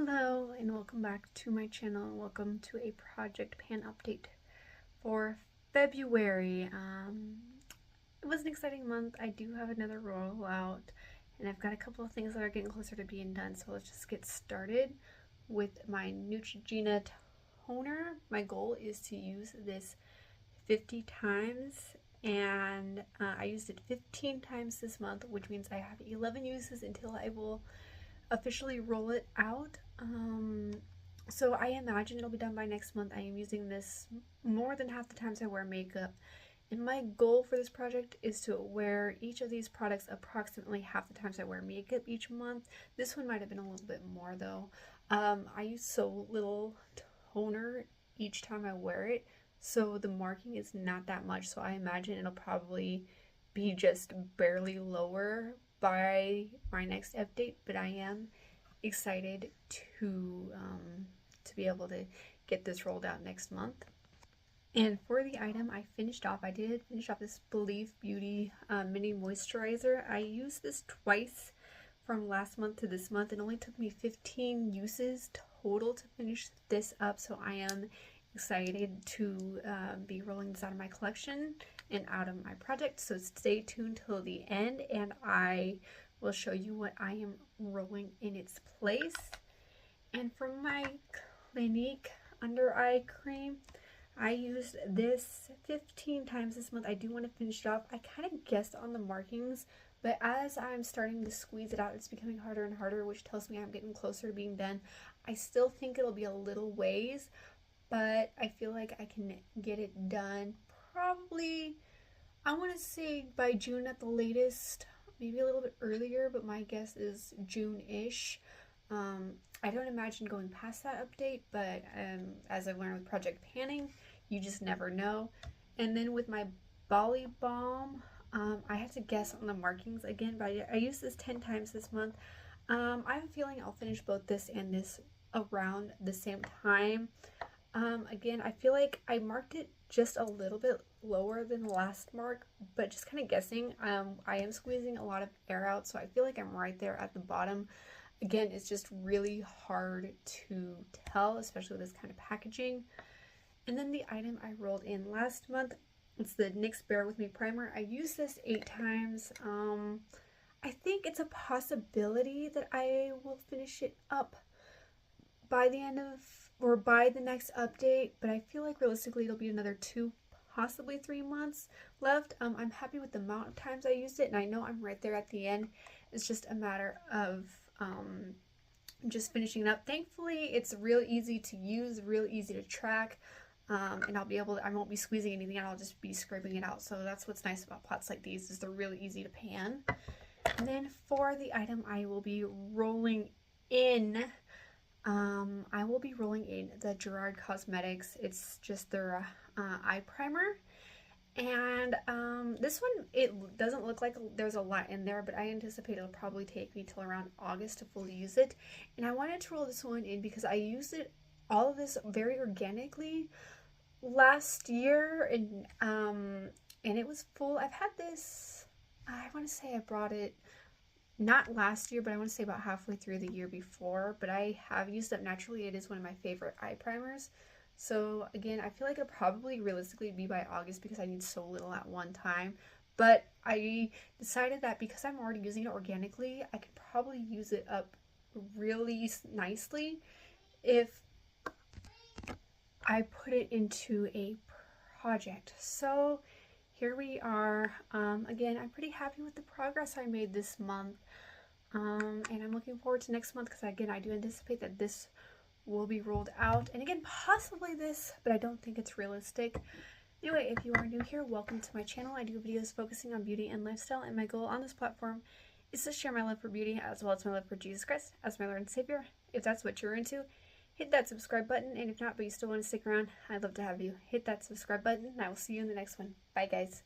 Hello and welcome back to my channel. Welcome to a project pan update for February. It was an exciting month. I do have another rollout and I've got a couple of things that are getting closer to being done. So let's just get started with my Neutrogena toner. My goal is to use this 50 times and I used it 15 times this month, which means I have 11 uses until I will officially roll it out. So I imagine it'll be done by next month. I am using this more than half the times I wear makeup. And my goal for this project is to wear each of these products approximately half the times I wear makeup each month. This one might have been a little bit more though. I use so little toner each time I wear it, so the marking is not that much. So I imagine it'll probably be just barely lower by my next update, but I am excited to be able to get this rolled out next month. And for the item I did finish off this Believe Beauty mini moisturizer. I used this twice from last month to this month. It only took me 15 uses total to finish this up, so I am excited to be rolling this out of my collection and out of my project. So stay tuned till the end and I will show you what I am rolling in its place. And for my Clinique under eye cream, I used this 15 times this month. I do want to finish it off. I kind of guessed on the markings, but as I'm starting to squeeze it out, it's becoming harder and harder, which tells me I'm getting closer to being done. I still think it'll be a little ways, but I feel like I can get it done probably, I want to say by June at the latest, maybe a little bit earlier, but my guess is June-ish. I don't imagine going past that update, but as I've learned with project panning, you just never know. And then with my Bali Balm, I have to guess on the markings again, but I used this 10 times this month. I have a feeling I'll finish both this and this around the same time. Again, I feel like I marked it just a little bit lower than the last mark, but just kind of guessing. I am squeezing a lot of air out, so I feel like I'm right there at the bottom. Again, it's just really hard to tell, especially with this kind of packaging. And then the item I rolled in last month, it's the NYX Bear With Me primer. I used this 8 times. I think it's a possibility that I will finish it up by the end of, or by the next update, but I feel like realistically it'll be another 2, possibly 3 months left. I'm happy with the amount of times I used it, and I know I'm right there at the end. It's just a matter of just finishing it up. Thankfully, it's real easy to use, real easy to track, and I won't be squeezing anything out, I'll just be scraping it out. So that's what's nice about pots like these, is they're really easy to pan. And then for the item I will be rolling in, I will be rolling in the Gerard Cosmetics. It's just their eye primer. And this one, it doesn't look like there's a lot in there, but I anticipate it'll probably take me till around August to fully use it. And I wanted to roll this one in because I used all of this very organically last year, and it was full. I've had this, I want to say I brought it not last year, but I want to say about halfway through the year before, but I have used it naturally. It is one of my favorite eye primers. So again, I feel like it'll probably realistically be by August because I need so little at one time. But I decided that because I'm already using it organically, I could probably use it up really nicely if I put it into a project. So here we are. Again, I'm pretty happy with the progress I made this month. And I'm looking forward to next month because again, I do anticipate that this will be rolled out, and again possibly this, but I don't think it's realistic. Anyway, if you are new here, welcome to my channel. I do videos focusing on beauty and lifestyle, and my goal on this platform is to share my love for beauty as well as my love for Jesus Christ as my Lord and Savior. If that's what you're into, hit that subscribe button, and if not but you still want to stick around, I'd love to have you hit that subscribe button, and I will see you in the next one. Bye guys.